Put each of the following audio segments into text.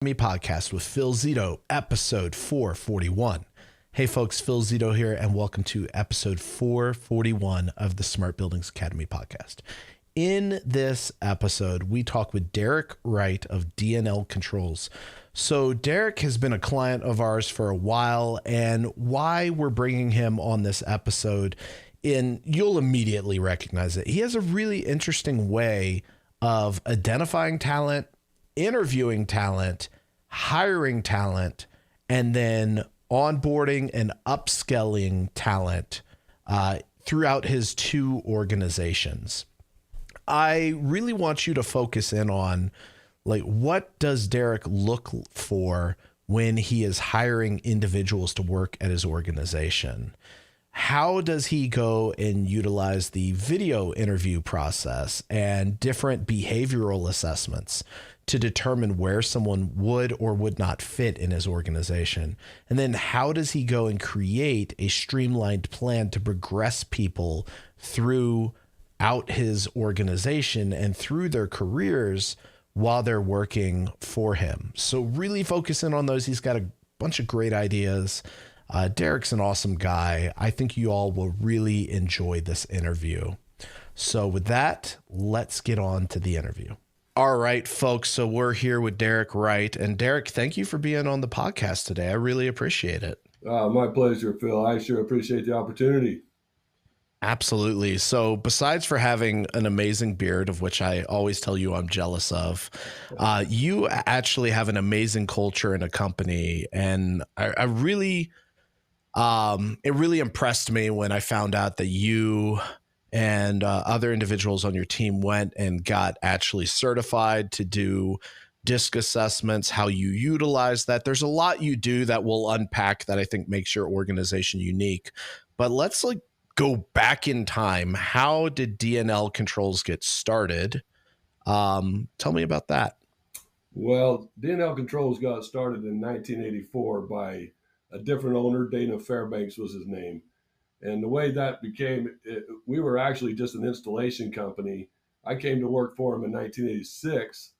Me podcast with Phil Zito, episode 441. Hey folks, Phil Zito here, and welcome to episode 441 of the Smart Buildings Academy podcast. In this episode, we talk with Derek Wright of D&L Controls. So Derek has been a client of ours for a while, and why we're bringing him on this episode, you'll immediately recognize it. He has a really interesting way of identifying talent, interviewing talent, hiring talent, and then onboarding and upscaling talent throughout his two organizations. I really want you to focus in on, like, what does Derek look for when he is hiring individuals to work at his organization? How does he go and utilize the video interview process and different behavioral assessments to determine where someone would or would not fit in his organization? And then how does he go and create a streamlined plan to progress people throughout his organization and through their careers while they're working for him? So really focus in on those. He's got a bunch of great ideas. Derek's an awesome guy. I think you all will really enjoy this interview. So with that, let's get on to the interview. All right, folks. So we're here with Derek Wright. And Derek, thank you for being on the podcast today. I really appreciate it. My pleasure, Phil. I sure appreciate the opportunity. Absolutely. So besides for having an amazing beard, of which I always tell you I'm jealous of, you actually have an amazing culture in a company. And I really, it really impressed me when I found out that you and other individuals on your team went and got actually certified to do DISC assessments, how you utilize that. There's a lot you do that we'll unpack that I think makes your organization unique. But let's go back in time. How did DNL Controls get started? Tell me about that. Well, DNL Controls got started in 1984 by a different owner. Dana Fairbanks was his name. And the way that became, we were actually just an installation company. I came to work for him in 1986,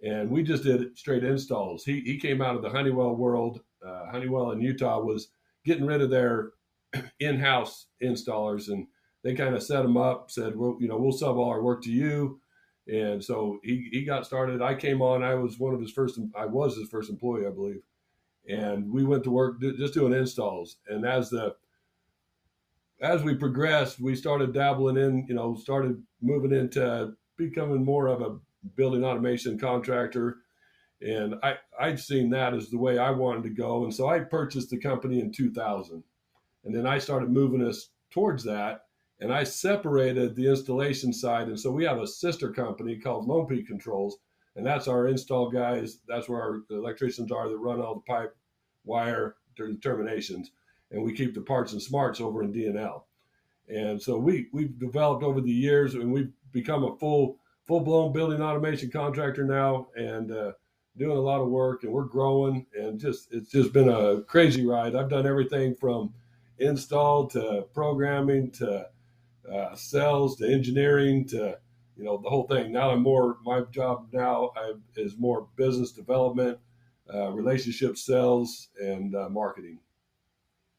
and we just did straight installs. He came out of the Honeywell world. Honeywell in Utah was getting rid of their in-house installers, and they kind of set him up, said, well, we'll sub all our work to you. And so he got started. I came on. I was his first employee, I believe. And we went to work just doing installs. And as we progressed, we started dabbling in, started moving into becoming more of a building automation contractor. And I'd seen that as the way I wanted to go. And so I purchased the company in 2000. And then I started moving us towards that. And I separated the installation side. And so we have a sister company called Lone Peak Controls. And that's our install guys. That's where our electricians are that run all the pipe, wire, terminations. And we keep the parts and smarts over in D&L. And so we've developed over the years, and we've become a full-blown building automation contractor now, and doing a lot of work, and we're growing, and it's just been a crazy ride. I've done everything from install to programming to sales to engineering to the whole thing. Now my job now is more business development, relationship sales, and marketing.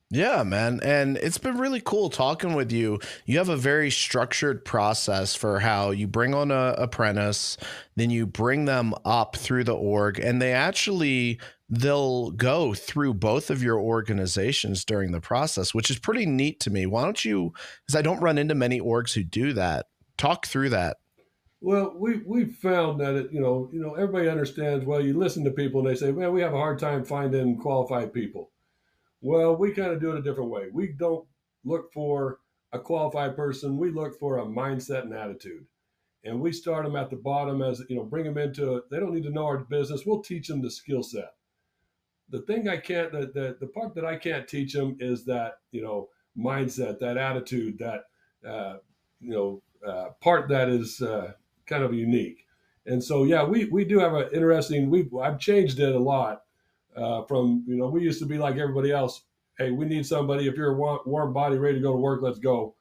Yeah, man. And it's been really cool talking with you. You have a very structured process for how you bring on an apprentice, then you bring them up through the org, and they'll go through both of your organizations during the process, which is pretty neat to me. Why don't you, because I don't run into many orgs who do that, talk through that. Well, we've found that everybody understands. Well, you listen to people and they say, "Man, we have a hard time finding qualified people." Well, we kind of do it a different way. We don't look for a qualified person. We look for a mindset and attitude. And we start them at the bottom bring them into, they don't need to know our business. We'll teach them the skill set. The thing the part that I can't teach them is that, mindset, that attitude, that, part that is kind of unique. And so, yeah, we do have an interesting, I've changed it a lot. From, we used to be like everybody else. Hey, we need somebody. If you're a warm body ready to go to work, let's go.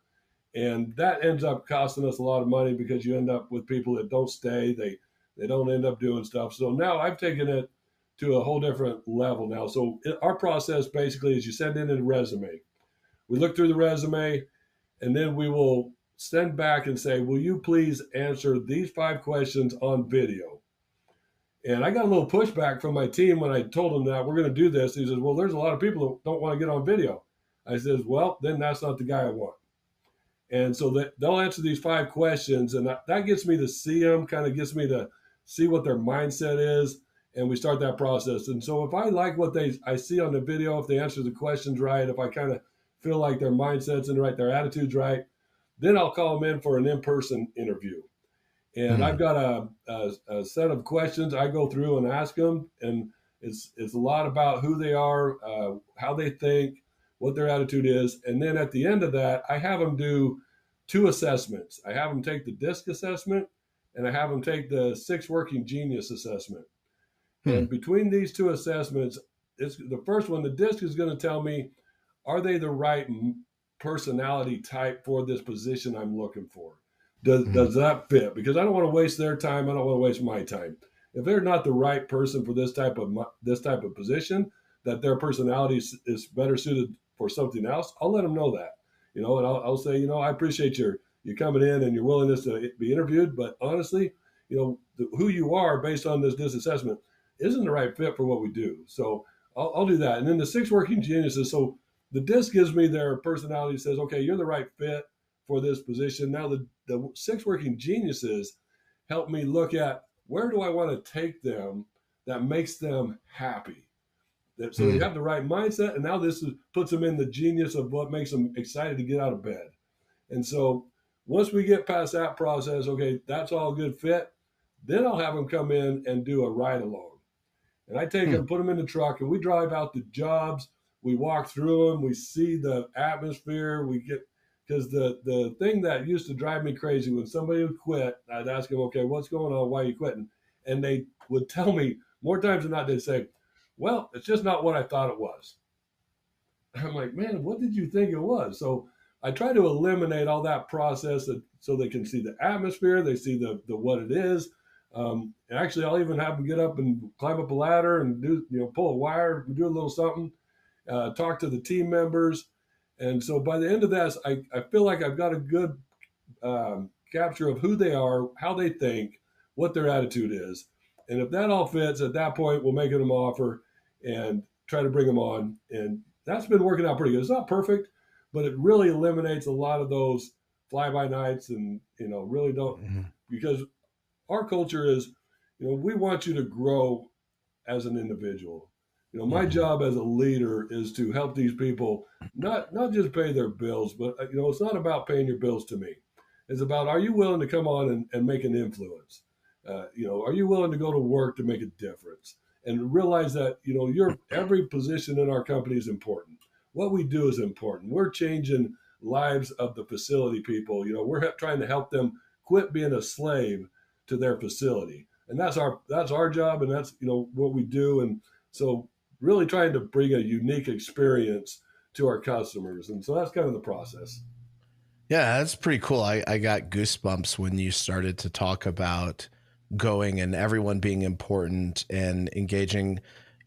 And that ends up costing us a lot of money because you end up with people that don't stay. They don't end up doing stuff. So now I've taken it to a whole different level now. So our process basically is you send in a resume. We look through the resume, and then we will send back and say, will you please answer these 5 questions on video? And I got a little pushback from my team when I told them that we're going to do this. He says, well, there's a lot of people that don't want to get on video. I says, well, then that's not the guy I want. And so that they'll answer these 5 questions, and that gets me to see them, kind of gets me to see what their mindset is, and we start that process. And so if I like what I see on the video, if they answer the questions right, if I kind of feel like their mindset's in the right, their attitude's right, then I'll call them in for an in-person interview. And I've got a set of questions I go through and ask them, and it's a lot about who they are, how they think, what their attitude is. And then at the end of that, I have them do 2 assessments. I have them take the DISC assessment, and I have them take the 6 Working Genius assessment. And between these 2 assessments, it's the first one, the DISC is going to tell me, are they the right personality type for this position I'm looking for? Does that fit? Because I don't want to waste their time. I don't want to waste my time. If they're not the right person for this type of position, that their personality is better suited for something else, I'll let them know that. And I'll say, I appreciate you coming in and your willingness to be interviewed, but honestly, who you are based on this assessment isn't the right fit for what we do. So I'll do that. And then the 6 Working Geniuses. So the DISC gives me their personality, says, okay, you're the right fit for this position. Now the 6 Working Geniuses help me look at where do I want to take them that makes them happy. So you have the right mindset, and now puts them in the genius of what makes them excited to get out of bed. And so once we get past that process, okay, that's all a good fit, then I'll have them come in and do a ride along. And I take them, put them in the truck, and we drive out the jobs. We walk through them. We see the atmosphere. Because the thing that used to drive me crazy, when somebody would quit, I'd ask them, okay, what's going on? Why are you quitting? And they would tell me more times than not, they'd say, well, it's just not what I thought it was. I'm like, man, what did you think it was? So I try to eliminate all that process so they can see the atmosphere, they see the what it is. And actually, I'll even have them get up and climb up a ladder and pull a wire, do a little something, talk to the team members. And so by the end of this, I feel like I've got a good capture of who they are, how they think, what their attitude is. And if that all fits, at that point, we'll make them an offer and try to bring them on. And that's been working out pretty good. It's not perfect, but it really eliminates a lot of those fly-by-nights and, really don't, because our culture is, we want you to grow as an individual. My job as a leader is to help these people not just pay their bills, but, it's not about paying your bills to me. It's about, are you willing to come on and make an influence? Are you willing to go to work to make a difference? And realize that, every position in our company is important. What we do is important. We're changing lives of the facility people. We're trying to help them quit being a slave to their facility. And that's our job, and that's, what we do. And so really trying to bring a unique experience to our customers. And so that's kind of the process. Yeah, that's pretty cool. I got goosebumps when you started to talk about going and everyone being important and engaging.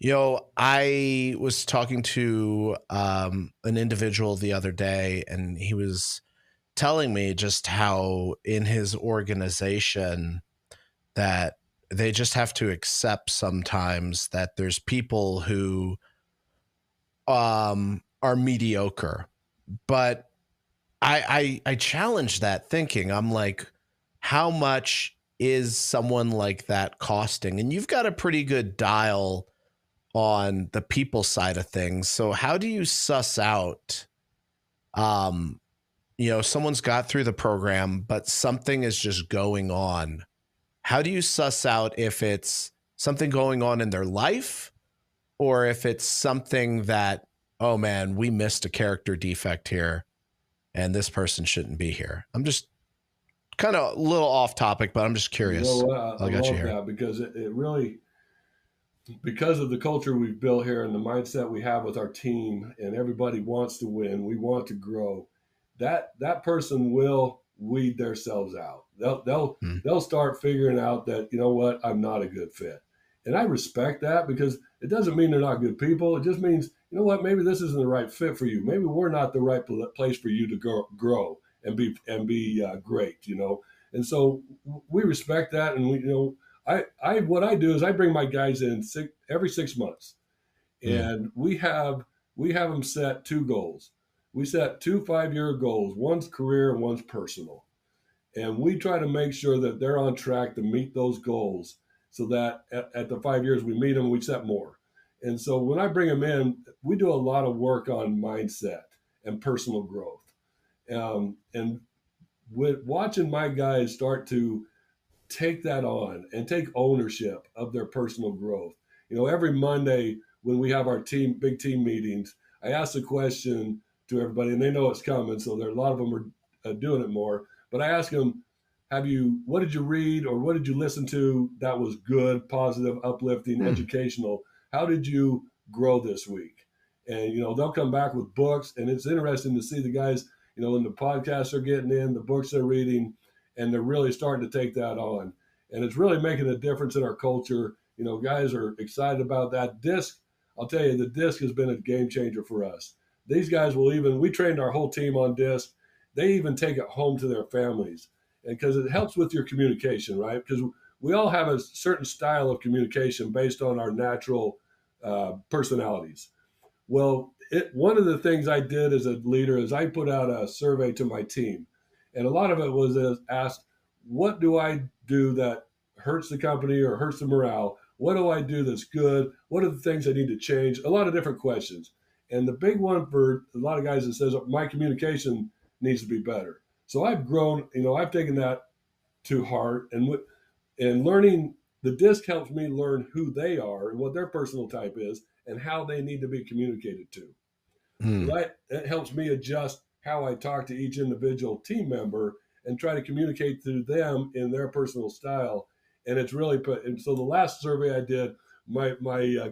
I was talking to an individual the other day, and he was telling me just how in his organization that they just have to accept sometimes that there's people who are mediocre. But I challenge that thinking. I'm like, how much is someone like that costing? And you've got a pretty good dial on the people side of things. So how do you suss out, someone's got through the program, but something is just going on? How do you suss out if it's something going on in their life or if it's something that, oh man, we missed a character defect here and this person shouldn't be here? I'm just kind of a little off topic, but I'm just curious. I love that because it really, because of the culture we've built here and the mindset we have with our team, and everybody wants to win, we want to grow, that person will weed themselves out. They'll start figuring out that, I'm not a good fit. And I respect that, because it doesn't mean they're not good people. It just means, you know what, maybe this isn't the right fit for you. Maybe we're not the right place for you to grow and be great, you know. And so we respect that. And we, you know, I what I do is I bring my guys in every 6 months, Mm. and we have them set two goals. We set two 5-year goals. One's career and one's personal, and we try to make sure that they're on track to meet those goals, so that at the 5 years we meet them, we set more. And so when I bring them in, we do a lot of work on mindset and personal growth. And with watching my guys start to take that on and take ownership of their personal growth. You know, every Monday when we have our big team meetings, I ask the question to everybody, and they know it's coming, so there a lot of them are doing it more. But I ask them, what did you read or what did you listen to that was good, positive, uplifting, Mm. educational? How did you grow this week? And, you know, they'll come back with books, and it's interesting to see the guys, you know, in the podcasts they're getting in, the books they're reading, and they're really starting to take that on. And it's really making a difference in our culture. You know, guys are excited about that. DISC, I'll tell you, the DISC has been a game changer for us. These guys we trained our whole team on DISC. They even take it home to their families. And because it helps with your communication, right? Because we all have a certain style of communication based on our natural personalities. Well, one of the things I did as a leader is I put out a survey to my team. And a lot of it was asked, what do I do that hurts the company or hurts the morale? What do I do that's good? What are the things I need to change? A lot of different questions. And the big one for a lot of guys that says my communication needs to be better. So I've grown, you know, I've taken that to heart, and learning the DISC helps me learn who they are and what their personal type is and how they need to be communicated to. Mm. So that helps me adjust how I talk to each individual team member and try to communicate to them in their personal style. And it's really and so the last survey I did, my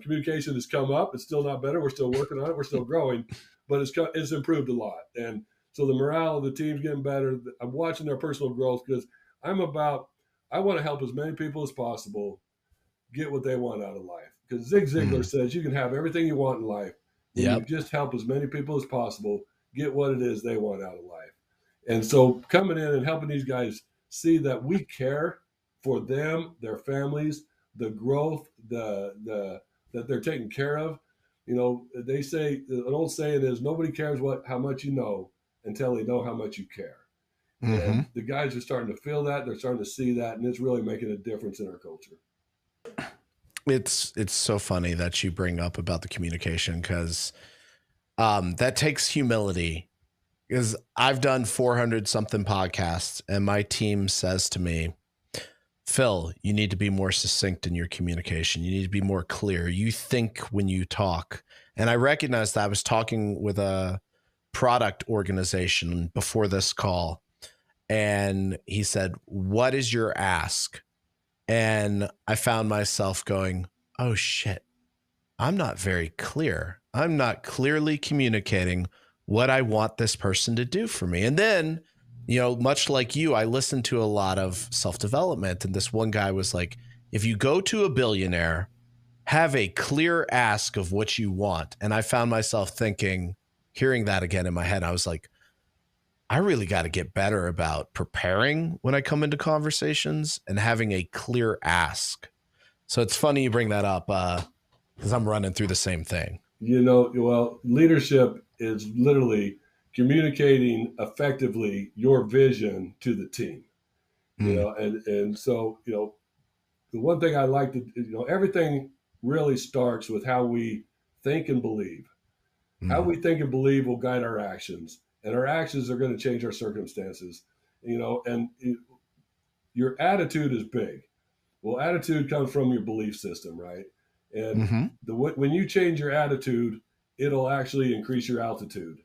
communication has come up. It's still not better. We're still working on it. We're still growing, but it's improved a lot. And so the morale of the team's getting better. I'm watching their personal growth, because I want to help as many people as possible get what they want out of life. Because Zig Ziglar Mm. says you can have everything you want in life when you Yep. just help as many people as possible get what it is they want out of life. And so coming in and helping these guys see that we care for them, their families, the growth, the that they're taken care of. You know, they say an old saying is nobody cares how much you know until they know how much you care. Mm-hmm. And the guys are starting to feel that, they're starting to see that, and it's really making a difference in our culture. It's so funny that you bring up about the communication, because that takes humility. Because I've done 400 something podcasts, and my team says to me, Phil, you need to be more succinct in your communication. You need to be more clear. You think when you talk. And I recognized that I was talking with a product organization before this call. And he said, what is your ask? And I found myself going, oh shit, I'm not very clear. I'm not clearly communicating what I want this person to do for me. And then, you know, much like you, I listened to a lot of self-development. And this one guy was like, if you go to a billionaire, have a clear ask of what you want. And I found myself thinking, hearing that again in my head, I was like, I really got to get better about preparing when I come into conversations and having a clear ask. So it's funny you bring that up, because I'm running through the same thing. You know, well, leadership is literally communicating effectively your vision to the team. You Mm. know, and so, you know, the one thing I like to, you know, everything really starts with how we think and believe. How Mm. we think and believe will guide our actions, and our actions are going to change our circumstances. You know, and your attitude is big. Well, attitude comes from your belief system, right? And Mm-hmm. when you change your attitude, it'll actually increase your altitude,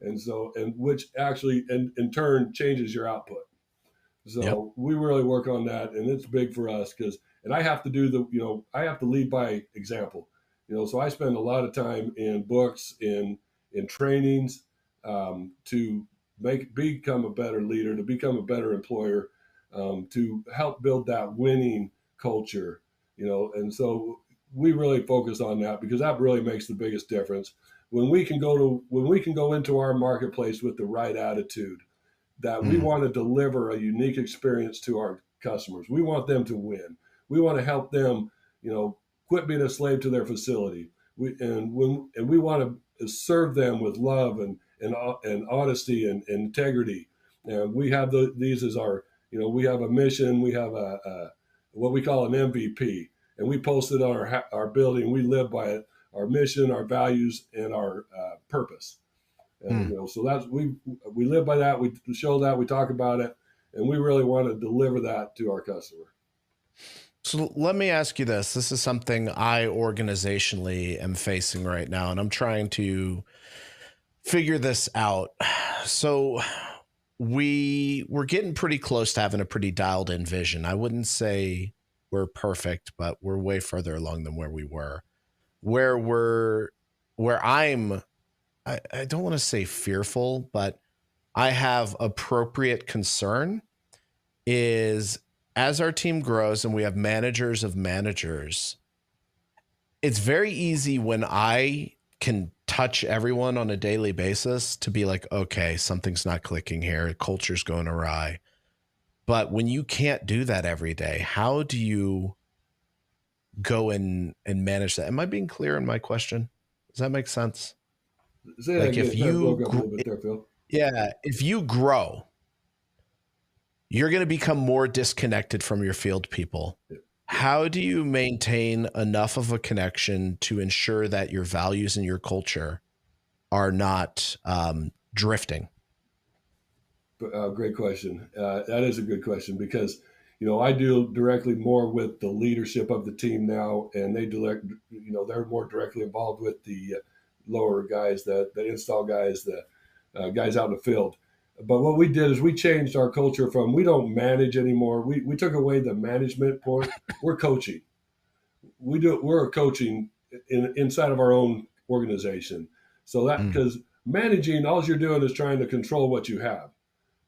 and so and which actually in turn changes your output. Yep. So we really work on that, and it's big for us because, and I have to do I have to lead by example. You know, so I spend a lot of time in books, in trainings, to become a better leader, to become a better employer, to help build that winning culture And so we really focus on that because that really makes the biggest difference. When we can go into our marketplace with the right attitude, that we Mm. want to deliver a unique experience to our customers. We want them to win. We want to help them, quit being a slave to their facility. We want to serve them with love and honesty and integrity. And we have these as our, we have a mission. We have a what we call an MVP, and we post it on our building. We live by it, our mission, our values, and our purpose. And so that's we live by that. We show that, we talk about it, and we really want to deliver that to our customer. So let me ask you this. This is something I organizationally am facing right now, and I'm trying to figure this out. So we're getting pretty close to having a pretty dialed in vision. I wouldn't say we're perfect, but we're way further along than where we were. Where I don't want to say fearful, but I have appropriate concern is as our team grows and we have managers of managers, it's very easy when I can touch everyone on a daily basis to be like, okay, something's not clicking here. Culture's going awry. But when you can't do that every day, how do you go and manage that? Am I being clear in my question? Does that make sense? Say Like that again. if you, Broke up a little bit there, Phil. yeah, if you grow, you're going to become more disconnected from your field people. How do you maintain enough of a connection to ensure that your values and your culture are not drifting? Great question. That is a good question because, I deal directly more with the leadership of the team now, and they're more directly involved with the lower guys, the install guys, the guys out in the field. But what we did is we changed our culture from we don't manage anymore. We took away the management part. We're coaching. We're coaching inside of our own organization. So that because managing, all you're doing is trying to control what you have.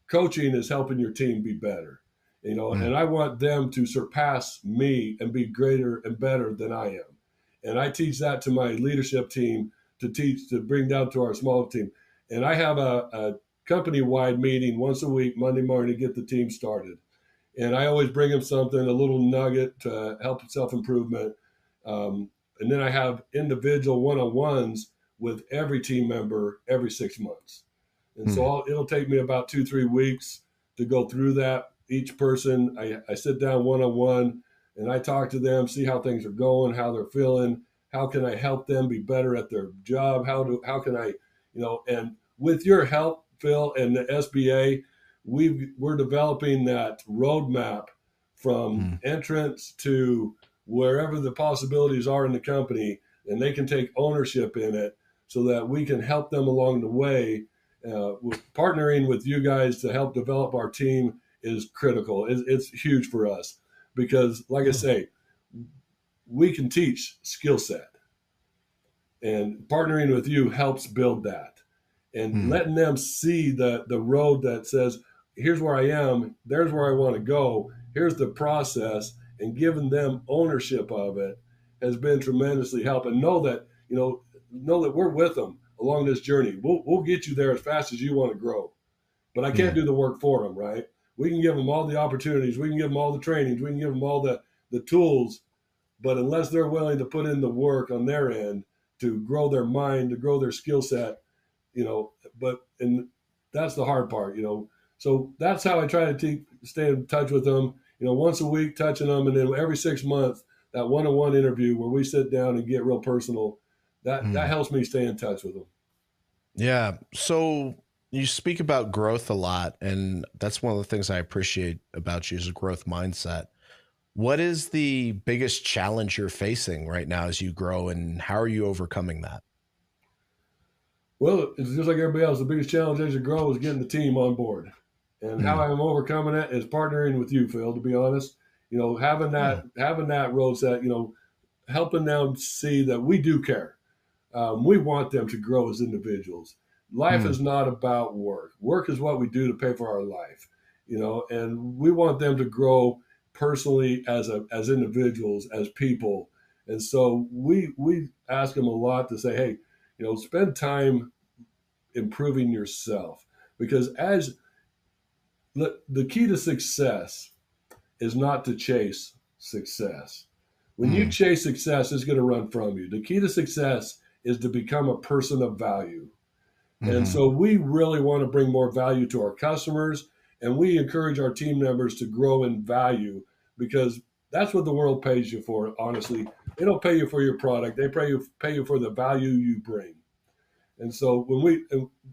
Coaching is helping your team be better, and I want them to surpass me and be greater and better than I am. And I teach that to my leadership team to bring down to our small team. And I have a company-wide meeting once a week, Monday morning, to get the team started. And I always bring them something, a little nugget to help self-improvement. And then I have individual one-on-ones with every team member every 6 months. And so it'll take me about 2-3 weeks to go through that. Each person, I sit down one-on-one and I talk to them, see how things are going, how they're feeling, how can I help them be better at their job? How can I, and with your help, Phil, and the SBA, we're developing that roadmap from entrance to wherever the possibilities are in the company, and they can take ownership in it so that we can help them along the way. Partnering with you guys to help develop our team is critical. It's huge for us because, like I say, we can teach skill set, and partnering with you helps build that, and letting them see the road that says, here's where I am, there's where I want to go, here's the process, and giving them ownership of it has been tremendously helping. Know that we're with them along this journey. We'll get you there as fast as you want to grow, but I can't do the work for them, right? We can give them all the opportunities, we can give them all the trainings, we can give them all the tools, but unless they're willing to put in the work on their end to grow their mind, to grow their skill set, and that's the hard part, So that's how I try to stay in touch with them, once a week, touching them, and then every 6 months, that one-on-one interview where we sit down and get real personal. That helps me stay in touch with them. Yeah. So you speak about growth a lot, and that's one of the things I appreciate about you is a growth mindset. What is the biggest challenge you're facing right now as you grow, and how are you overcoming that? Well, it's just like everybody else. The biggest challenge as you grow is getting the team on board. And how I'm overcoming it is partnering with you, Phil, to be honest. Having that road set, helping them see that we do care. We want them to grow as individuals. Life is not about work. Work is what we do to pay for our life, and we want them to grow personally as individuals, as people. And so we ask them a lot to say, hey, spend time improving yourself, because the key to success is not to chase success. When you chase success, it's going to run from you. The key to success is to become a person of value. And so we really want to bring more value to our customers, and we encourage our team members to grow in value, because that's what the world pays you for. Honestly, they don't pay you for your product; they pay you for the value you bring. And so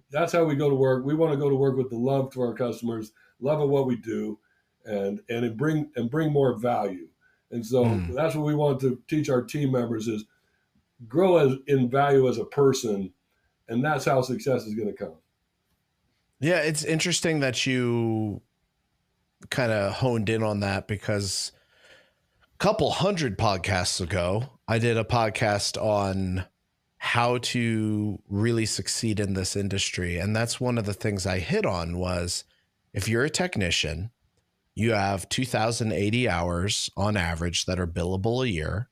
that's how we go to work. We want to go to work with the love to our customers, love of what we do, and bring more value. And so that's what we want to teach our team members is grow in value as a person, and that's how success is going to come. Yeah, it's interesting that you kind of honed in on that, because a couple hundred podcasts ago, I did a podcast on how to really succeed in this industry. And that's one of the things I hit on was, if you're a technician, you have 2,080 hours on average that are billable a year.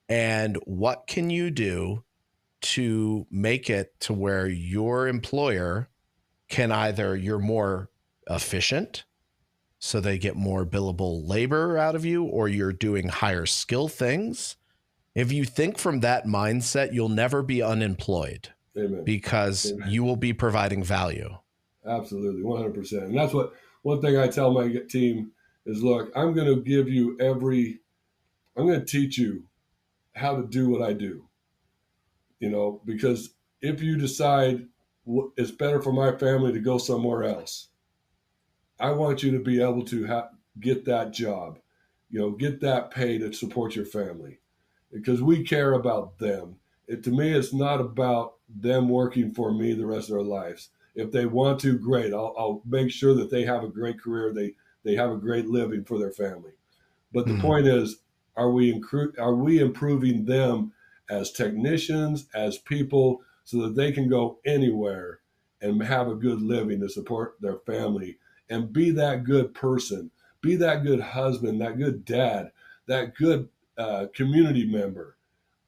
And what can you do to make it to where your employer can either you're more efficient, so they get more billable labor out of you, or you're doing higher skill things. If you think from that mindset, you'll never be unemployed. Amen. Because you will be providing value. Absolutely, 100%. And that's one thing I tell my team is, look, I'm going to teach you how to do what I do. Because if you decide it's better for my family to go somewhere else, I want you to be able to get that job, get that pay to support your family, because we care about them. To me, it's not about them working for me the rest of their lives. If they want to, great. I'll make sure that they have a great career. They have a great living for their family. But the point is, are we improving them as technicians, as people, so that they can go anywhere and have a good living to support their family and be that good person, be that good husband, that good dad, that good community member?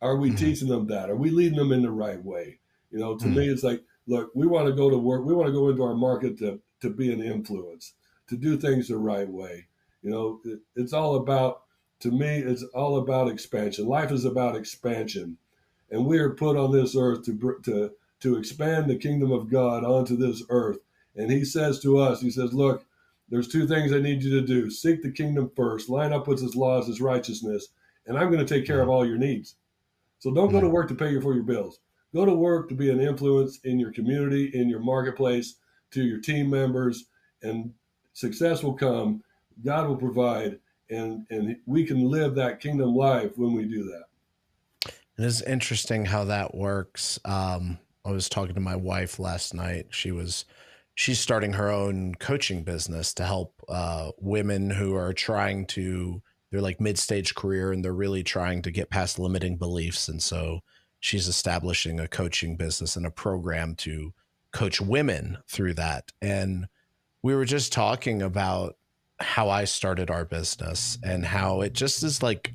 Are we teaching them that? Are we leading them in the right way? To me, it's like, look, we want to go to work. We want to go into our market to be an influence, to do things the right way. It's all about, to me, it's all about expansion. Life is about expansion. And we are put on this earth to expand the kingdom of God onto this earth. And he says to us, he says, look, there's two things I need you to do. Seek the kingdom first, line up with his laws, his righteousness, and I'm going to take care of all your needs. So don't go to work to pay for your bills. Go to work to be an influence in your community, in your marketplace, to your team members, and success will come. God will provide, and we can live that kingdom life when we do that. It is interesting how that works. I was talking to my wife last night. She's starting her own coaching business to help women who are they're like mid-stage career, and they're really trying to get past limiting beliefs. And so she's establishing a coaching business and a program to coach women through that. And we were just talking about how I started our business, and how it just is like,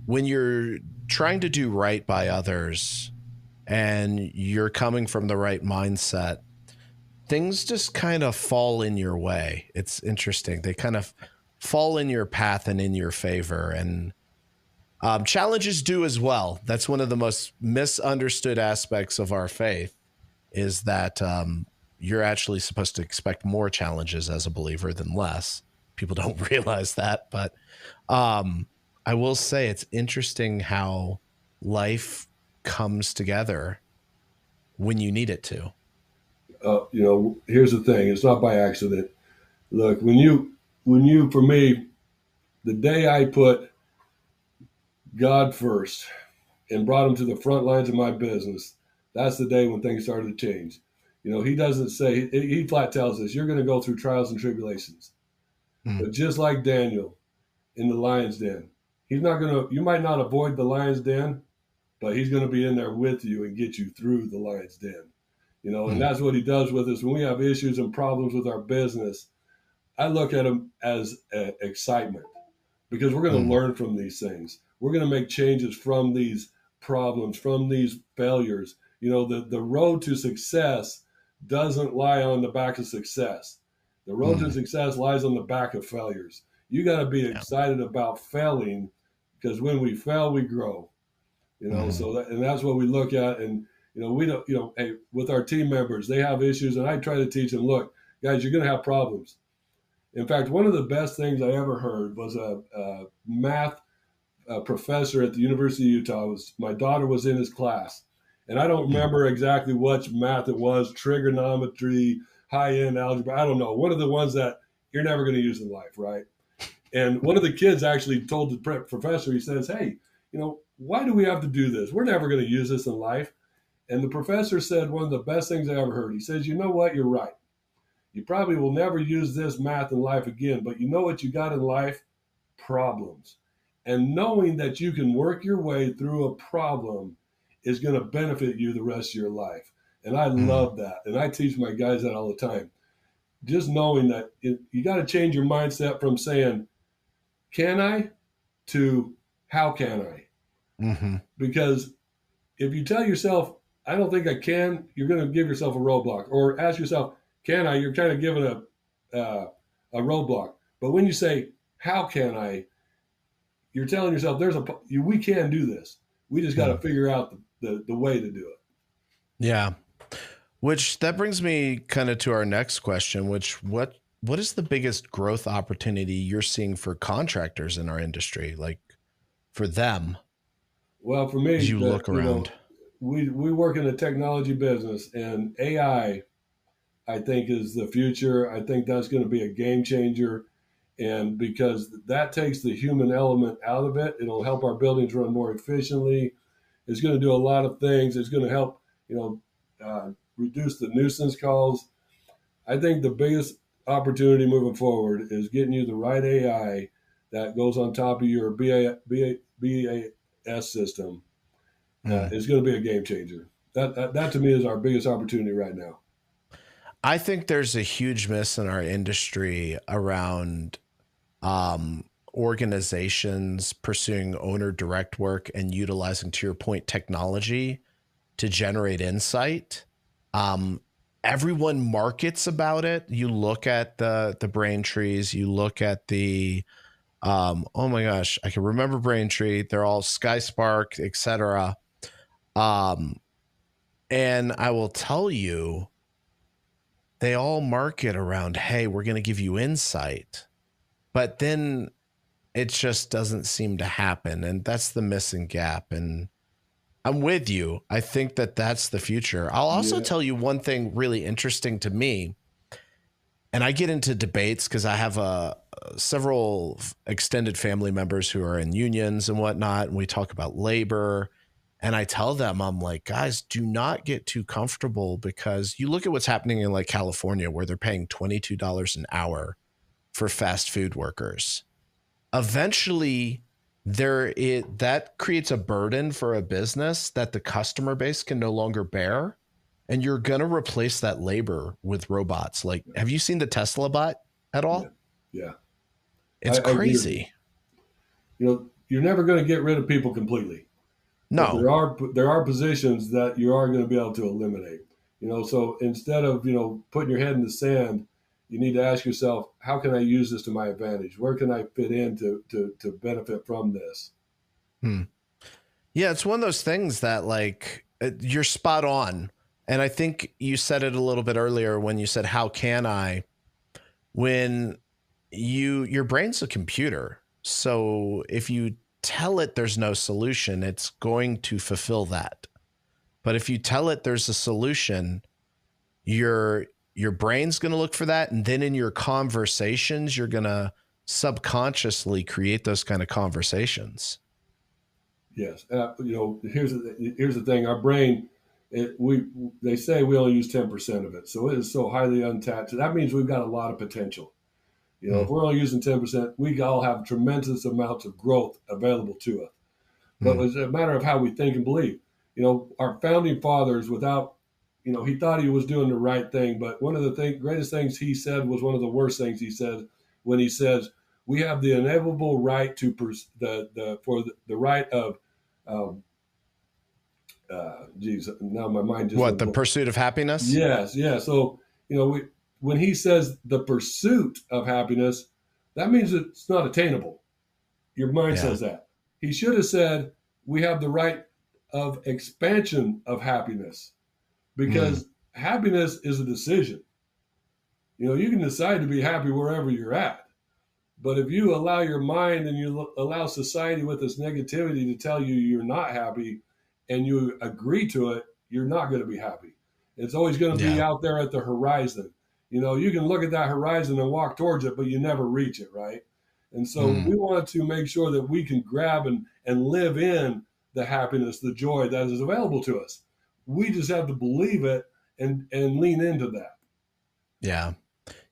when you're trying to do right by others and you're coming from the right mindset, things just kind of fall in your way. It's interesting. They kind of fall in your path and in your favor. And challenges do as well. That's one of the most misunderstood aspects of our faith, is that you're actually supposed to expect more challenges as a believer than less. People don't realize that. But I will say it's interesting how life comes together when you need it to. Here's the thing. It's not by accident. Look, when you, for me, the day I put God first and brought him to the front lines of my business, that's the day when things started to change. He doesn't say, he flat tells us, you're going to go through trials and tribulations. But just like Daniel in the lion's den, you might not avoid the lion's den, but he's going to be in there with you and get you through the lion's den. And that's what he does with us. When we have issues and problems with our business, I look at him as excitement. because we're going to Mm. learn from these things. We're going to make changes from these problems, from these failures. The road to success doesn't lie on the back of success. The road to Mm. success lies on the back of failures. You got to be Yeah. excited about failing, because when we fail, we grow. Mhm. So and that's what we look at. And we don't, hey, with our team members, they have issues, and I try to teach them, look, guys, you're going to have problems. In fact, one of the best things I ever heard was a math professor at the University of Utah. My daughter was in his class, and I don't Mm. remember exactly which math it was, trigonometry, high-end algebra. I don't know. One of the ones that you're never going to use in life, right? And one of the kids actually told the professor, he says, hey, why do we have to do this? We're never going to use this in life. And the professor said one of the best things I ever heard. He says, you know what? You're right. You probably will never use this math in life again, but you know what you got in life? Problems. And knowing that you can work your way through a problem is going to benefit you the rest of your life. And I Mm. love that. And I teach my guys that all the time. Just knowing that you got to change your mindset from saying, can I, to how can I? Mhm. Because if you tell yourself, I don't think I can, you're going to give yourself a roadblock. Or ask yourself, can I? You're kind of giving a roadblock. But when you say, how can I? You're telling yourself, we can do this. We just got to Mm. figure out the way to do it. Yeah. Which that brings me kind of to our next question, which what is the biggest growth opportunity you're seeing for contractors in our industry, like for them Well, for as me, you look around? we work in a technology business, and AI, I think, is the future. I think that's going to be a game changer. And because that takes the human element out of it, it'll help our buildings run more efficiently. It's going to do a lot of things. It's going to help, reduce the nuisance calls. I think the biggest opportunity moving forward is getting you the right AI that goes on top of your BAS system. Mm. Is going to be a game changer. That to me is our biggest opportunity right now. I think there's a huge miss in our industry around organizations pursuing owner direct work and utilizing, to your point, technology to generate insight. Um, Everyone markets about it. You look at the Braintrees, you look at the oh my gosh, I can remember Braintree. They're all SkySpark, etc. Um, and I will tell you, they all market around, hey, we're going to give you insight, but then it just doesn't seem to happen, and that's the missing gap. And I'm with you. I think that that's the future. I'll also Yeah, tell you one thing really interesting to me, and I get into debates because I have several extended family members who are in unions and whatnot, and we talk about labor. And I tell them, I'm like, guys, do not get too comfortable, because you look at what's happening in like California, where they're paying $22 an hour for fast food workers. Eventually, that creates a burden for a business that the customer base can no longer bear, and you're going to replace that labor with robots. Like, have you seen the Tesla bot at yeah, all? yeah. It's I agree with you. crazy. You're never going to get rid of people completely, but No. there are positions that you are going to be able to eliminate. So instead of putting your head in the sand, you need to ask yourself, how can I use this to my advantage? Where can I fit in to benefit from this? Hmm. Yeah, it's one of those things that, like, you're spot on. And I think you said it a little bit earlier when you said, how can I? When your brain's a computer. So if you tell it there's no solution, it's going to fulfill that. But if you tell it there's a solution, your your brain's going to look for that, and then in your conversations you're going to subconsciously create those kind of conversations. Yes, here's the thing. Our brain, they say we only use 10% of it, so it is so highly untapped. So that means we've got a lot of potential. Hmm. If we're only using 10%, we all have tremendous amounts of growth available to us. But Hmm. it's a matter of how we think and believe. Our founding fathers, without, he thought he was doing the right thing, but one of the greatest things he said was one of the worst things he said when he says, we have the inevitable right to the right of, um, geez, now my mind just What, went the blank. pursuit of happiness? Yes, yeah. So, when he says the pursuit of happiness, that means it's not attainable. Your mind Yeah. says that. He should have said we have the right of expansion of happiness, because happiness is a decision. You can decide to be happy wherever you're at. But if you allow your mind and you allow society with this negativity to tell you you're not happy and you agree to it, you're not going to be happy. It's always going to be Yeah. out there at the horizon. You can look at that horizon and walk towards it, but you never reach it, right? And so we want to make sure that we can grab and live in the happiness, the joy that is available to us. We just have to believe it and lean into that. Yeah.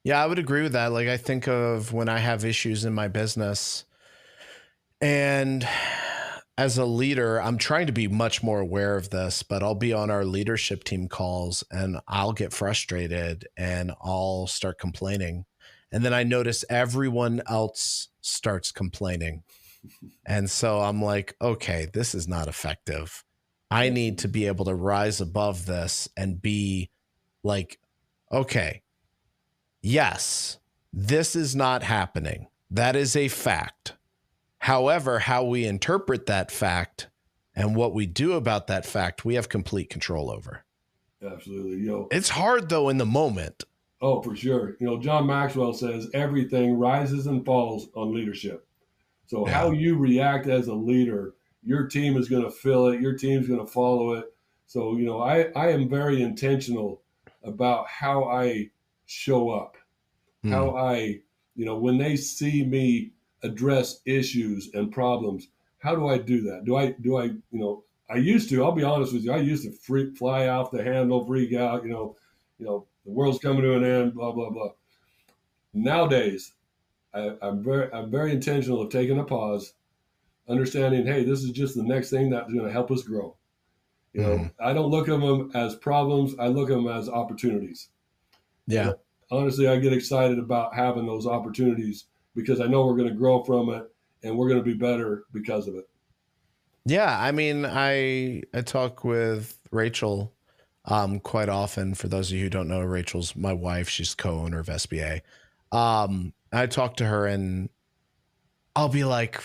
Yeah, I would agree with that. Like, I think of when I have issues in my business, and as a leader, I'm trying to be much more aware of this, but I'll be on our leadership team calls and I'll get frustrated and I'll start complaining. And then I notice everyone else starts complaining. And so I'm like, okay, this is not effective. I need to be able to rise above this and be like, okay, yes, this is not happening. That is a fact. However, how we interpret that fact and what we do about that fact, we have complete control over. Absolutely. It's hard, though, in the moment. Oh, for sure. John Maxwell says everything rises and falls on leadership. So Yeah. how you react as a leader, your team is going to feel it. Your team's going to follow it. So, I am very intentional about how I show up, how I, when they see me address issues and problems, how do I do that? I used to, I'll be honest with you, I used to fly off the handle, freak out, the world's coming to an end, blah, blah, blah. Nowadays, I'm very intentional of taking a pause, understanding, hey, this is just the next thing that's going to help us grow. I don't look at them as problems. I look at them as opportunities. Yeah. And honestly, I get excited about having those opportunities because I know we're going to grow from it and we're going to be better because of it. Yeah. I mean, I talk with Rachel quite often. For those of you who don't know, Rachel's my wife. She's co-owner of SBA. I talk to her and I'll be like,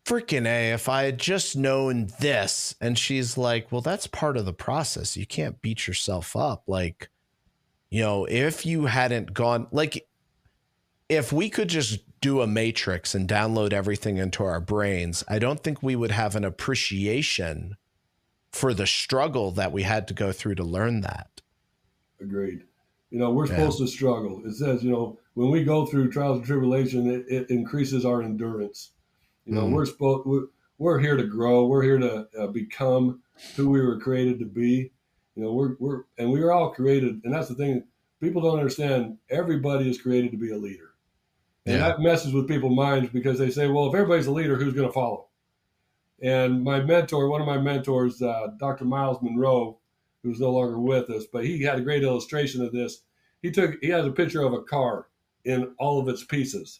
freaking A, if I had just known this. And she's like, well, that's part of the process. You can't beat yourself up. Like, if you hadn't gone, like, if we could just do a matrix and download everything into our brains, I don't think we would have an appreciation for the struggle that we had to go through to learn that. Agreed. We're supposed to struggle. It says, when we go through trials and tribulation, it increases our endurance. We're here to grow. We're here to become who we were created to be. We were all created, and that's the thing. People don't understand. Everybody is created to be a leader, and that messes with people's minds because they say, "Well, if everybody's a leader, who's going to follow?" And one of my mentors, Dr. Miles Monroe, who's no longer with us, but he had a great illustration of this. He has a picture of a car in all of its pieces.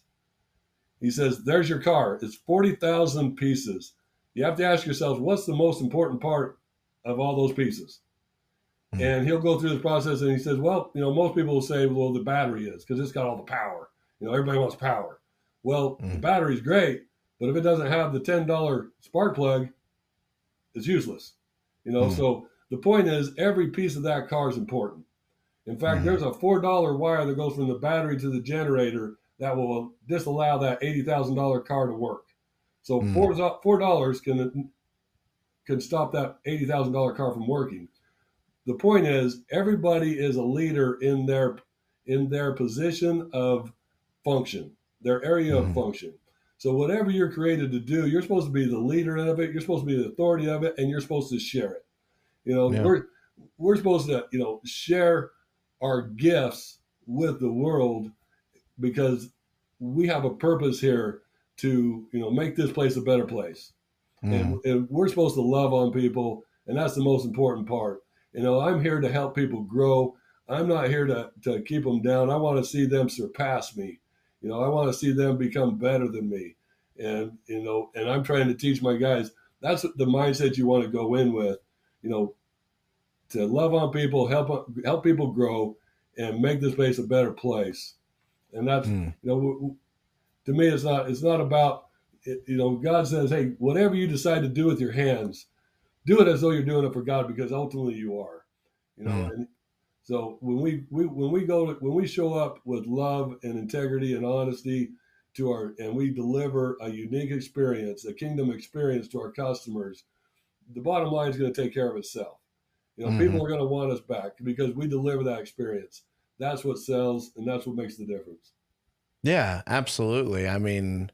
He says, there's your car. It's 40,000 pieces. You have to ask yourselves, what's the most important part of all those pieces? Mm-hmm. And he'll go through the process and he says, well, most people will say, well, the battery is because it's got all the power. Everybody wants power. Well, the battery's great, but if it doesn't have the $10 spark plug, it's useless. So the point is every piece of that car is important. In fact, there's a $4 wire that goes from the battery to the generator that will disallow that $80,000 car to work. So $4 can stop that $80,000 car from working. The point is, everybody is a leader in their position of function, their area of function. So whatever you're created to do, you're supposed to be the leader of it. You're supposed to be the authority of it, and you're supposed to share it. We're supposed to share our gifts with the world because we have a purpose here to make this place a better place. And we're supposed to love on people, and that's the most important part. I'm here to help people grow. I'm not here to keep them down. I want to see them surpass me. I want to see them become better than me. And, and I'm trying to teach my guys, that's the mindset you want to go in with, you know, to love on people, help people grow, and make this place a better place. And that's, to me, it's not about, God says, hey, whatever you decide to do with your hands, do it as though you're doing it for God, because ultimately you are, and so when we show up with love and integrity and honesty and we deliver a unique experience, a kingdom experience to our customers, the bottom line is going to take care of itself. People are going to want us back because we deliver that experience. That's what sells, and that's what makes the difference. Yeah, absolutely. I mean,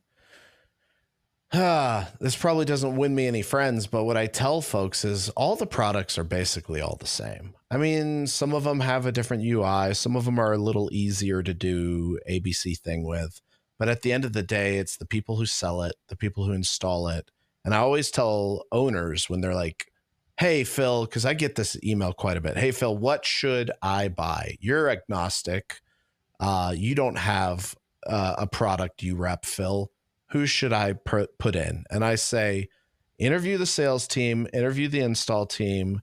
this probably doesn't win me any friends, but what I tell folks is all the products are basically all the same. I mean, some of them have a different UI. Some of them are a little easier to do ABC thing with. But at the end of the day, it's the people who sell it, the people who install it. And I always tell owners when they're like, hey, Phil, because I get this email quite a bit. Hey, Phil, what should I buy? You're agnostic. You don't have a product you rep, Phil. Who should I put in? And I say, interview the sales team, interview the install team,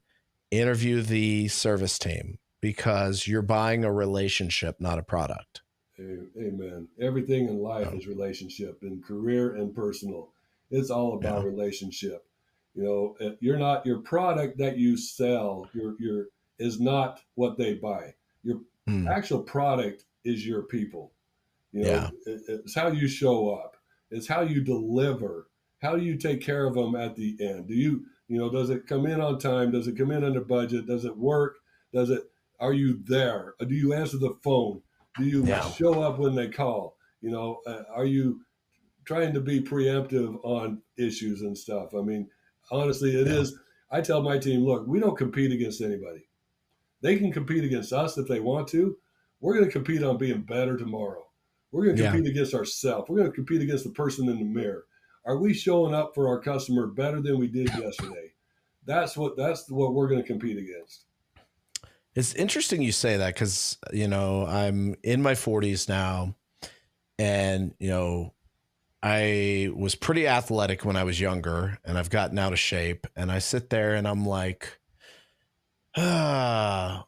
interview the service team, because you're buying a relationship, not a product. Amen. Everything in life is relationship, in career and personal. It's all about relationship. You're not, your product that you sell, your is not what they buy. Your actual product is your people. It's how you show up. It's how you deliver. How do you take care of them at the end? Does it come in on time? Does it come in under budget? Does it work? Are you there? Do you answer the phone? Do you show up when they call? Are you trying to be preemptive on issues and stuff? I mean, honestly, it is. I tell my team, look, we don't compete against anybody. They can compete against us if they want to. We're going to compete on being better tomorrow. We're going to compete against ourselves. We're going to compete against the person in the mirror. Are we showing up for our customer better than we did yesterday? That's what we're going to compete against. It's interesting you say that, because, I'm in my 40s now, and, I was pretty athletic when I was younger, and I've gotten out of shape, and I sit there and I'm like, and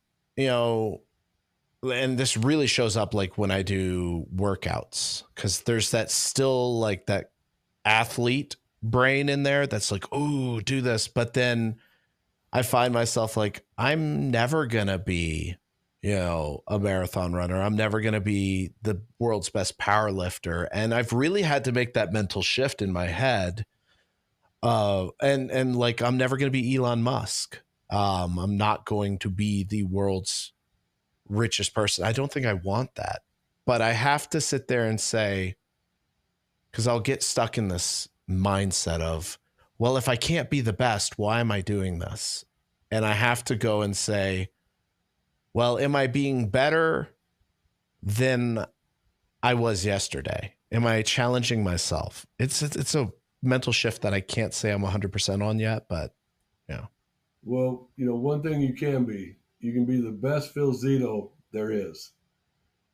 this really shows up like when I do workouts, because there's that still like that athlete brain in there that's like, oh, do this. But then I find myself like, I'm never going to be, a marathon runner. I'm never going to be the world's best power lifter. And I've really had to make that mental shift in my head. And like, I'm never going to be Elon Musk. I'm not going to be the world's richest person. I don't think I want that, but I have to sit there and say, because I'll get stuck in this mindset of, well, if I can't be the best, why am I doing this? And I have to go and say, well, am I being better than I was yesterday? Am I challenging myself? It's a mental shift that I can't say I'm 100% on yet, but Well, one thing you can be the best Phil Zito there is.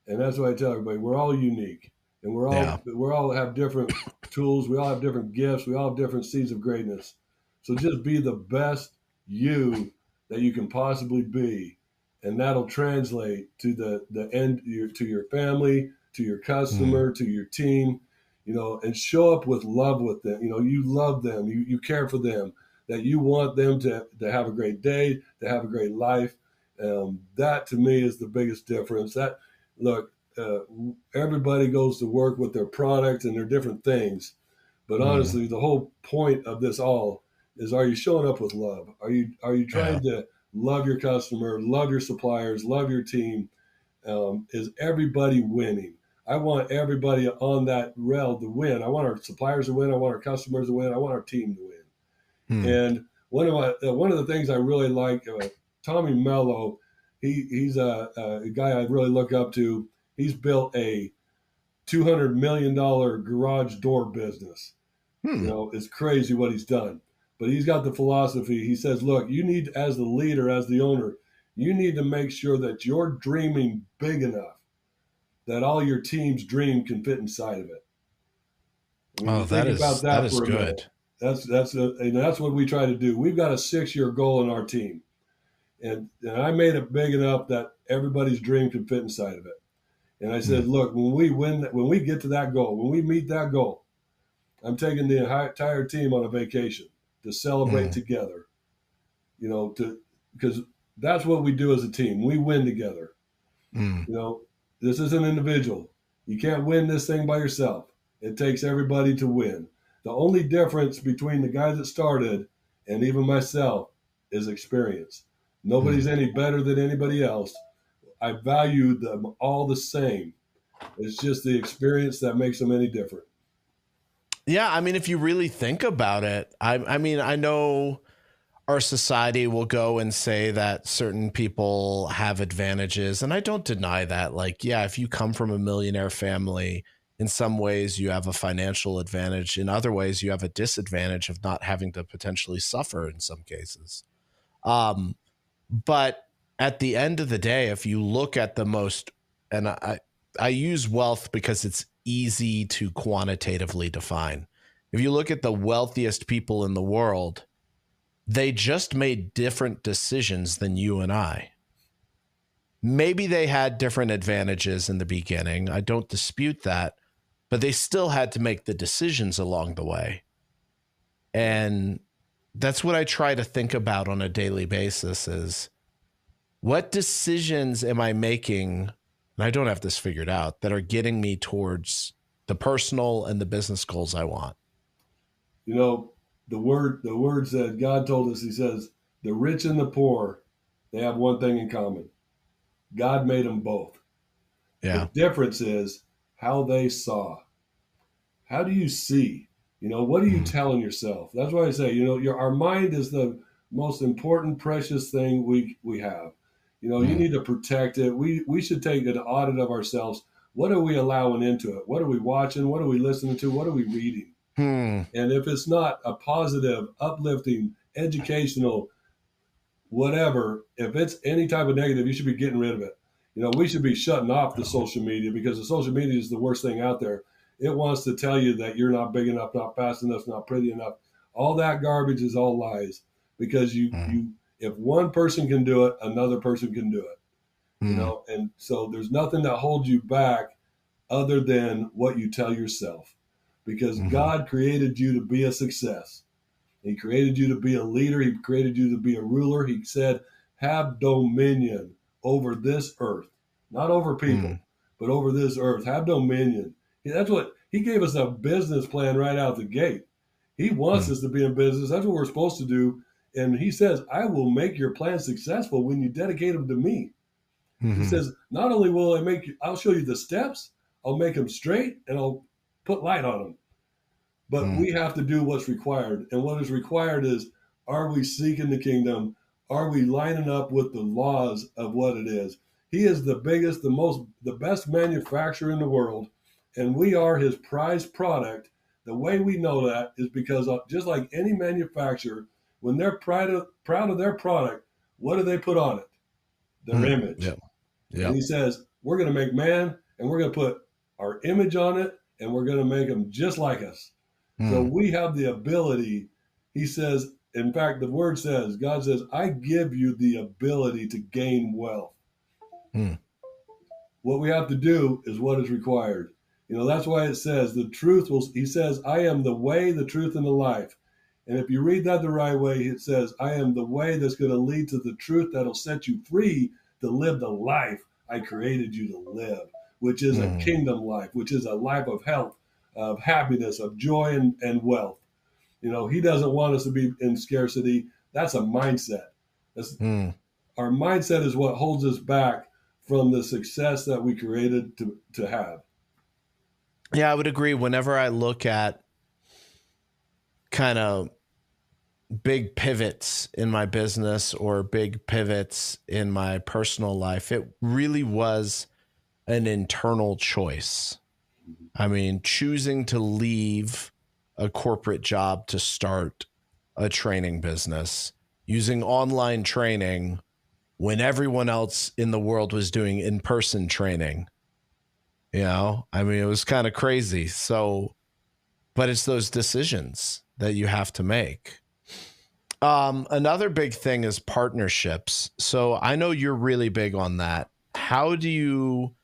And that's what I tell everybody. We're all unique, and we're all have different tools. We all have different gifts. We all have different seeds of greatness. So just be the best you that you can possibly be, and that'll translate to the end, to your family, to your customer, to your team, and show up with love with them. You love them, you care for them, that you want them to have a great day, to have a great life. That to me is the biggest difference. Everybody goes to work with their product and their different things, but honestly, the whole point of this all is: are you showing up with love? Are you trying to love your customer, love your suppliers, love your team? Is everybody winning? I want everybody on that rail to win. I want our suppliers to win. I want our customers to win. I want our team to win. And one of the things I really like, Tommy Mello, he's a guy I really look up to. He's built a $200 million garage door business. It's crazy what he's done. But he's got the philosophy. He says, look, you need, as the leader, as the owner, you need to make sure that you're dreaming big enough that all your team's dream can fit inside of it. I mean, Oh, you think about that that is for a good. minute. And that's what we try to do. We've got a 6-year goal in our team, and I made it big enough that everybody's dream can fit inside of it. And I said, look, when we get to that goal, when we meet that goal, I'm taking the entire team on a vacation to celebrate together. Because that's what we do as a team. We win together. This is an individual. You can't win this thing by yourself. It takes everybody to win. The only difference between the guys that started and even myself is experience. Nobody's any better than anybody else. I value them all the same. It's just the experience that makes them any different. Yeah, I mean, if you really think about it, I mean, I know our society will go and say that certain people have advantages, and I don't deny that. Like, yeah, if you come from a millionaire family, in some ways you have a financial advantage. In other ways, you have a disadvantage of not having to potentially suffer in some cases. But at the end of the day, if you look at the most, and I use wealth because it's easy to quantitatively define. If you look at the wealthiest people in the world, they just made different decisions than you and I. Maybe they had different advantages in the beginning. I don't dispute that, but they still had to make the decisions along the way. And that's what I try to think about on a daily basis is what decisions am I making, and I don't have this figured out, that are getting me towards the personal and the business goals I want. The words that God told us, he says, the rich and the poor, they have one thing in common. God made them both. Yeah. The difference is how they saw. How do you see? What are you telling yourself? That's why I say, our mind is the most important, precious thing we have. You need to protect it. We should take an audit of ourselves. What are we allowing into it? What are we watching? What are we listening to? What are we reading? And if it's not a positive, uplifting, educational, whatever, if it's any type of negative, you should be getting rid of it. We should be shutting off the social media because the social media is the worst thing out there. It wants to tell you that you're not big enough, not fast enough, not pretty enough. All that garbage is all lies because if one person can do it, another person can do it. And so there's nothing that holds you back other than what you tell yourself, because God created you to be a success. He created you to be a leader. He created you to be a ruler. He said, have dominion over this earth, not over people, but over this earth. Have dominion. That's what he gave us, a business plan right out the gate. He wants us to be in business. That's what we're supposed to do. And he says, I will make your plan successful when you dedicate them to me. He says, not only will I'll show you the steps, I'll make them straight, and I'll put light on them. But we have to do what's required. And what is required is, are we seeking the kingdom? Are we lining up with the laws of what it is? He is the biggest, the best manufacturer in the world. And we are his prized product. The way we know that is because just like any manufacturer, when they're proud of their product, what do they put on it? Their image. Yeah. And he says, we're going to make man, and we're going to put our image on it, and we're going to make them just like us. So we have the ability. He says, in fact, the word says, God says, I give you the ability to gain wealth. What we have to do is what is required. That's why it says the truth he says, I am the way, the truth, and the life. And if you read that the right way, it says, I am the way that's going to lead to the truth that'll set you free to live the life I created you to live, which is a kingdom life, which is a life of health, of happiness, of joy, and wealth. He doesn't want us to be in scarcity. That's a mindset. Our mindset is what holds us back from the success that we created to have. Yeah, I would agree. Whenever I look at kind of big pivots in my business or big pivots in my personal life, it really was an internal choice. I mean, choosing to leave a corporate job to start a training business, using online training when everyone else in the world was doing in-person training. I mean, it was kind of crazy. So, but it's those decisions that you have to make. Another big thing is partnerships. So I know you're really big on that. How do you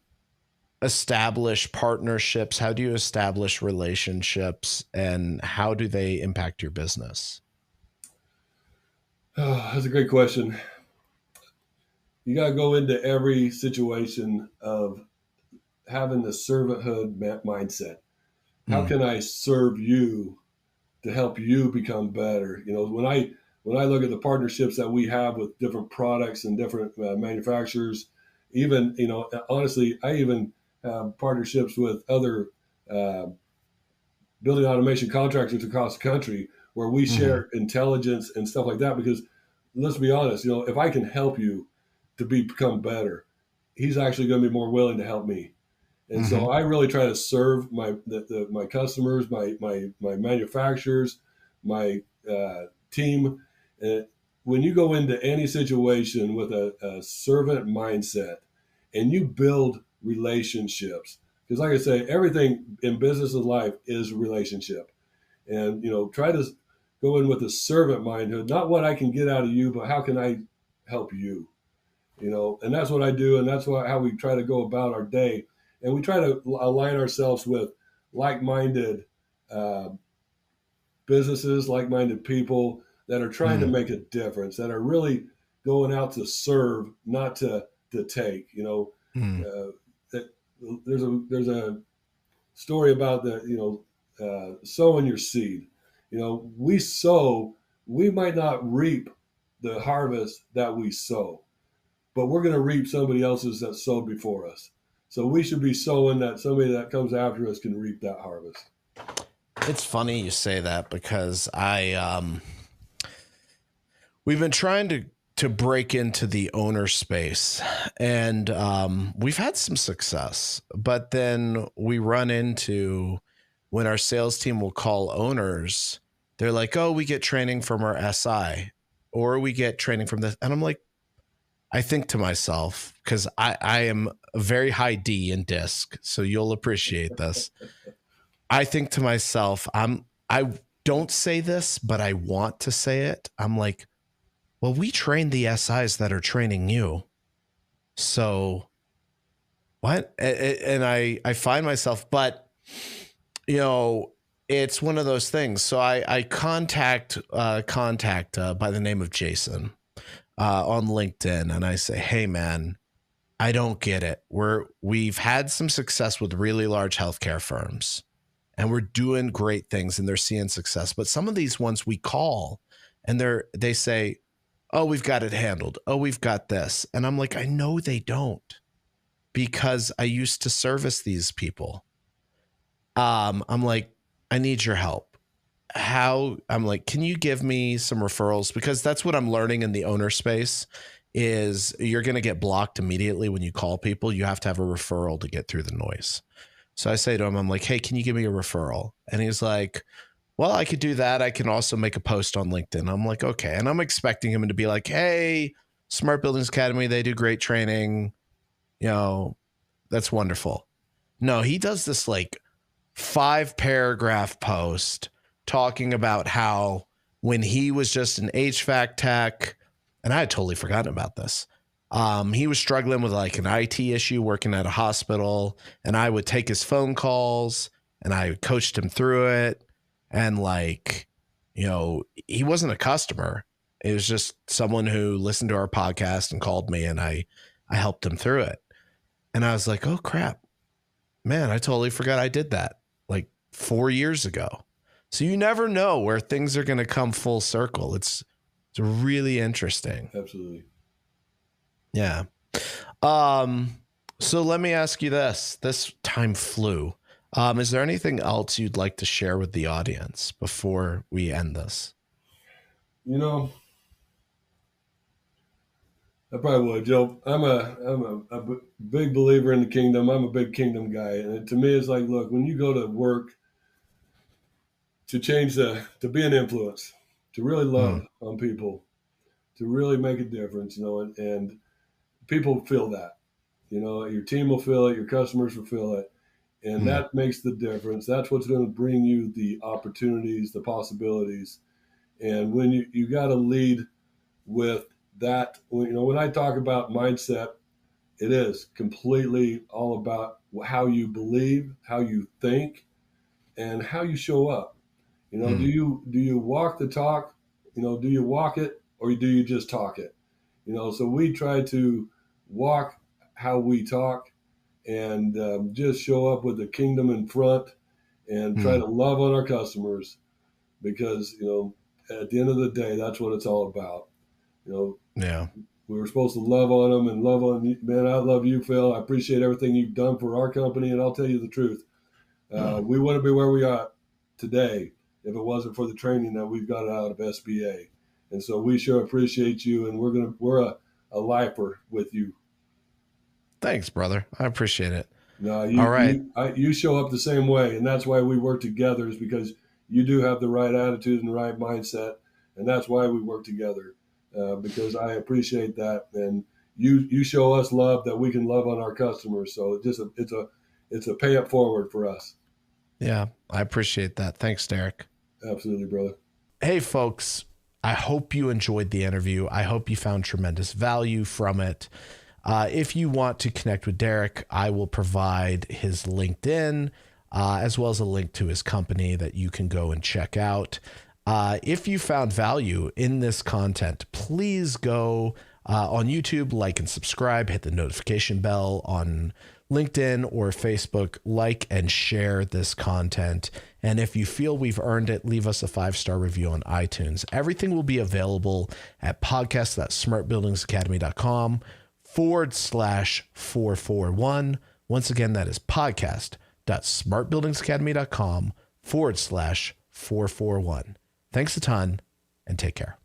establish partnerships? How do you establish relationships, and how do they impact your business? Oh, that's a great question. You got to go into every situation of having the servanthood mindset. How Mm, can I serve you to help you become better? When I look at the partnerships that we have with different products and different manufacturers, even honestly, I even have partnerships with other uh, building automation contractors across the country where we mhm, share intelligence and stuff like that. Because let's be honest, if I can help you to become better, he's actually going to be more willing to help me. And so mhm, I really try to serve my customers, my manufacturers, my team. And when you go into any situation with a servant mindset and you build relationships, because like I say, everything in business and life is relationship. And try to go in with a servant mindhood, not what I can get out of you, but how can I help you? And that's what I do, and that's how we try to go about our day, and we try to align ourselves with like-minded uh, businesses, like-minded people that are trying to mhm, make a difference, that are really going out to serve, not to take. mhm, That there's a story about sowing your seed. We sow, we might not reap the harvest that we sow, but we're going to reap somebody else's that sowed before us. So we should be sowing that somebody that comes after us can reap that harvest. It's funny you say that because we've been trying to break into the owner space, and we've had some success, but then we run into when our sales team will call owners, they're like, "Oh, we get training from our SI, or we get training from this," and I'm like, I think to myself, because I am a very high D in disc, so you'll appreciate this. I think to myself, I don't say this, but I want to say it. I'm like, well, we train the SIs that are training you. So what? And I find myself, but you know, it's one of those things. So I contact by the name of Jason on LinkedIn, and I say, hey man, I don't get it. We've had some success with really large healthcare firms, and we're doing great things and they're seeing success. But some of these ones we call and they say, "Oh, we've got it handled. Oh, we've got this." And I'm like, "I know they don't, because I used to service these people." I'm like, "I need your help." I'm like, "Can you give me some referrals?" Because that's what I'm learning in the owner space is you're going to get blocked immediately when you call people. You have to have a referral to get through the noise. So I say to him, I'm like, "Hey, can you give me a referral?" And he's like, "Well, I could do that. I can also make a post on LinkedIn." I'm like, "Okay." And I'm expecting him to be like, "Hey, Smart Buildings Academy, they do great training. You know, that's wonderful." No, he does this like 5 paragraph post talking about how when he was just an HVAC tech, and I had totally forgotten about this. He was struggling with like an IT issue working at a hospital, and I would take his phone calls and I coached him through it. And like, he wasn't a customer. It was just someone who listened to our podcast and called me, and I helped him through it. And I was like, oh crap, man, I totally forgot I did that like 4 years ago. So you never know where things are going to come full circle. It's really interesting. Absolutely. Yeah. Um, so let me ask you this. This time flew. Is there anything else you'd like to share with the audience before we end this? You know, I probably would, Joe. I'm a big believer in the kingdom. I'm a big kingdom guy, and to me, it's like, look, when you go to work to to be an influence, to really Hmm. love on people, to really make a difference, and people feel that. Your team will feel it, your customers will feel it, And that makes the difference. That's what's going to bring you the opportunities, the possibilities. And when you got to lead with that, when I talk about mindset, it is completely all about how you believe, how you think, and how you show up. Do you walk the talk? Do you walk it, or do you just talk it? So we try to walk how we talk, and just show up with the kingdom in front, and try to love on our customers, because at the end of the day, that's what it's all about. Yeah. We were supposed to love on them and love on you. Man, I love you, Phil. I appreciate everything you've done for our company, and I'll tell you the truth. We wouldn't be where we are today if it wasn't for the training that we've got out of SBA. And so we sure appreciate you, and we're a lifer with you. Thanks, brother. I appreciate it. No, all right. You show up the same way, and that's why we work together, is because you do have the right attitude and the right mindset, and that's why we work together, because I appreciate that, and you show us love that we can love on our customers. So it's a pay it forward for us. Yeah, I appreciate that. Thanks, Derek. Absolutely, brother. Hey, folks, I hope you enjoyed the interview. I hope you found tremendous value from it. If you want to connect with Derek, I will provide his LinkedIn, as well as a link to his company that you can go and check out. If you found value in this content, please go on YouTube, like and subscribe, hit the notification bell on LinkedIn or Facebook, like and share this content. And if you feel we've earned it, leave us a 5-star review on iTunes. Everything will be available at podcast.smartbuildingsacademy.com/441. Once again, that is podcast.smartbuildingsacademy.com/441. Thanks a ton, and take care.